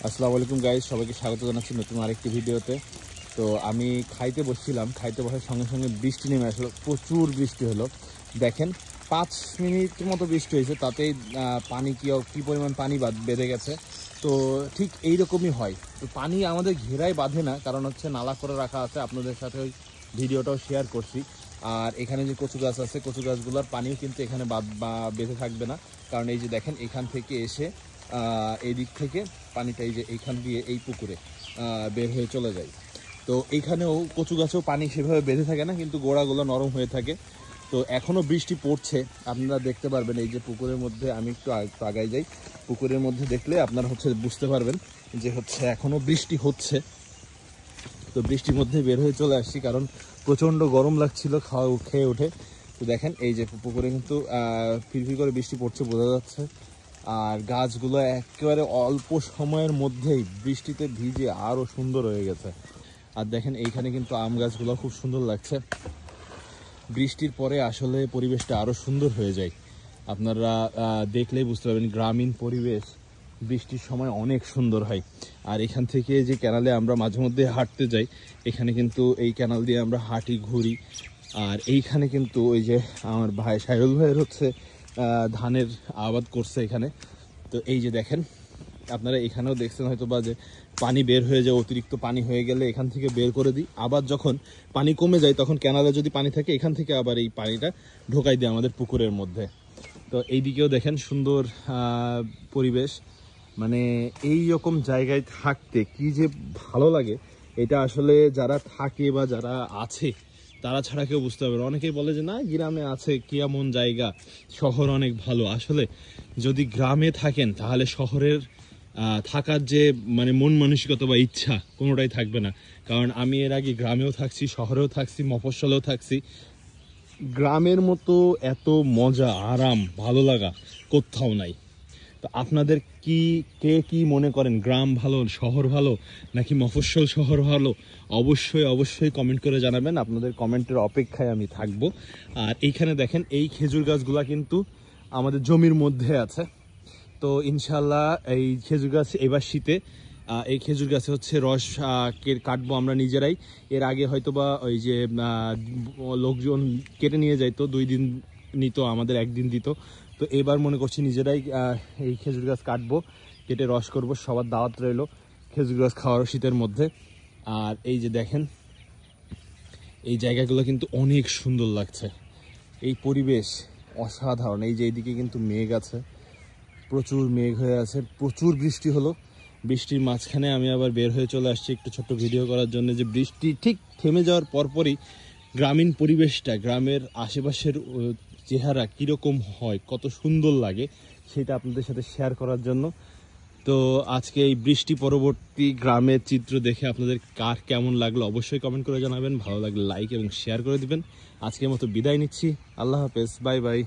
আসসালামু আলাইকুম গাইস, সবাইকে স্বাগত জানাচ্ছি নতুন আরেকটি ভিডিওতে। তো আমি খাইতে বসছিলাম, খাইতে বসার সঙ্গে সঙ্গে বৃষ্টি নেমে আসলো, প্রচুর বৃষ্টি হলো। দেখেন 5 মিনিটের মতো বৃষ্টি হয়েছে, তাতেই পানি কী পরিমাণ পানি বেঁধে গেছে। তো ঠিক এইরকমই হয়। তো পানি আমাদের ঘেরায় বাঁধে না, কারণ হচ্ছে নালা করে রাখা আছে। আপনাদের সাথে ওই ভিডিওটাও শেয়ার করছি। আর এখানে যে কচু গাছ আছে, কচু গাছগুলোর পানিও কিন্তু এখানে বেঁধে থাকবে না, কারণ এই যে দেখেন এখান থেকে এসে এই দিক থেকে পানিটা এই যে এইখান দিয়ে এই পুকুরে বের হয়ে চলে যায়। তো এইখানেও কচু গাছেও পানি সেভাবে বেঁধে থাকে না, কিন্তু গোড়াগুলো নরম হয়ে থাকে। তো এখনও বৃষ্টি পড়ছে, আপনারা দেখতে পারবেন। এই যে পুকুরের মধ্যে আমি একটু আগায় যাই, পুকুরের মধ্যে দেখলে আপনারা বুঝতে পারবেন যে এখনও বৃষ্টি হচ্ছে। তো বৃষ্টির মধ্যে বের হয়ে চলে আসছি, কারণ প্রচণ্ড গরম লাগছিল খেয়ে উঠে। তো দেখেন এই যে পুকুরে কিন্তু ফিরফির করে বৃষ্টি পড়ছে, বোঝা যাচ্ছে। আর গাছগুলো একেবারে অল্প সময়ের মধ্যেই বৃষ্টিতে ভিজে আরও সুন্দর হয়ে গেছে। আর দেখেন এইখানে কিন্তু আম গাছগুলো খুব সুন্দর লাগছে। বৃষ্টির পরে আসলে পরিবেশটা আরও সুন্দর হয়ে যায়। আপনারা দেখলেই বুঝতে পারবেন, গ্রামীণ পরিবেশ বৃষ্টির সময় অনেক সুন্দর হয়। আর এখান থেকে যে ক্যানালে আমরা মাঝে মধ্যে হাঁটতে যাই, এখানে কিন্তু এই ক্যানাল দিয়ে আমরা হাঁটি, ঘুরি। আর এইখানে কিন্তু ওই যে আমার ভাই সাইরুল ভাইয়ের ধানের আবাদ করছে এখানে। তো এই যে দেখেন, আপনারা এখানেও দেখছেন হয়তো বা, যে পানি বের হয়ে যায়, অতিরিক্ত পানি হয়ে গেলে এখান থেকে বের করে দিই। আবার যখন পানি কমে যায়, তখন ক্যানালে যদি পানি থাকে, এখান থেকে আবার এই পানিটা ঢোকাই দিই আমাদের পুকুরের মধ্যে। তো এই দিকেও দেখেন সুন্দর পরিবেশ। মানে এই রকম জায়গায় থাকতে কি যে ভালো লাগে, এটা আসলে যারা থাকে বা যারা আছে তারা ছাড়া কেউ বুঝতে পারবে। অনেকেই বলে যে না, গ্রামে আছে কি এমন জায়গা, শহর অনেক ভালো। আসলে যদি গ্রামে থাকেন, তাহলে শহরের থাকার যে মানে মন মানসিকতা বা ইচ্ছা কোনোটাই থাকবে না। কারণ আমি এর আগে গ্রামেও থাকছি, শহরেও থাকছি, মফস্বলেও থাকছি। গ্রামের মতো এত মজা, আরাম, ভালো লাগা কোথাও নাই। তো আপনাদের কে কি মনে করেন, গ্রাম ভালো, শহর ভালো, নাকি মফস্বল শহর ভালো? অবশ্যই কমেন্ট করে জানাবেন। আপনাদের কমেন্টের অপেক্ষায় আমি থাকব। আর এইখানে দেখেন, এই খেজুর গাছগুলা কিন্তু আমাদের জমির মধ্যে আছে। তো ইনশাল্লাহ এই খেজুর গাছ এবার শীতে এই খেজুর গাছে রস কাটবো আমরা নিজেরাই। এর আগে হয়তোবা ওই যে লোকজন কেটে নিয়ে যাইতো, 2 দিন নিত, আমাদের 1 দিন দিত। তো এবার মনে করছি নিজেরাই এই খেজুর গাছ কাটবো, কেটে রস করব। সবার দাওয়াত রইল খেজুর গাছ খাওয়ার শীতের মধ্যে। আর এই যে দেখেন, এই জায়গাগুলো কিন্তু অনেক সুন্দর লাগছে, এই পরিবেশ অসাধারণ। এই যে এইদিকে কিন্তু মেঘ আছে, প্রচুর মেঘ হয়ে আছে, প্রচুর বৃষ্টি হলো। বৃষ্টির মাঝখানে আমি আবার বের হয়ে চলে আসছি একটু ছোট্ট ভিডিও করার জন্য, যে বৃষ্টি ঠিক থেমে যাওয়ার পরপরই গ্রামীণ পরিবেশটা, গ্রামের আশেপাশের চেহারা কীরকম হয়, কত সুন্দর লাগে, সেটা আপনাদের সাথে শেয়ার করার জন্য। তো আজকে এই বৃষ্টি পরবর্তী গ্রামের চিত্র দেখে আপনাদের কার কেমন লাগলো অবশ্যই কমেন্ট করে জানাবেন। ভালো লাগলে লাইক এবং শেয়ার করে দিবেন। আজকের মতো বিদায় নিচ্ছি, আল্লাহ হাফেজ, বাই বাই।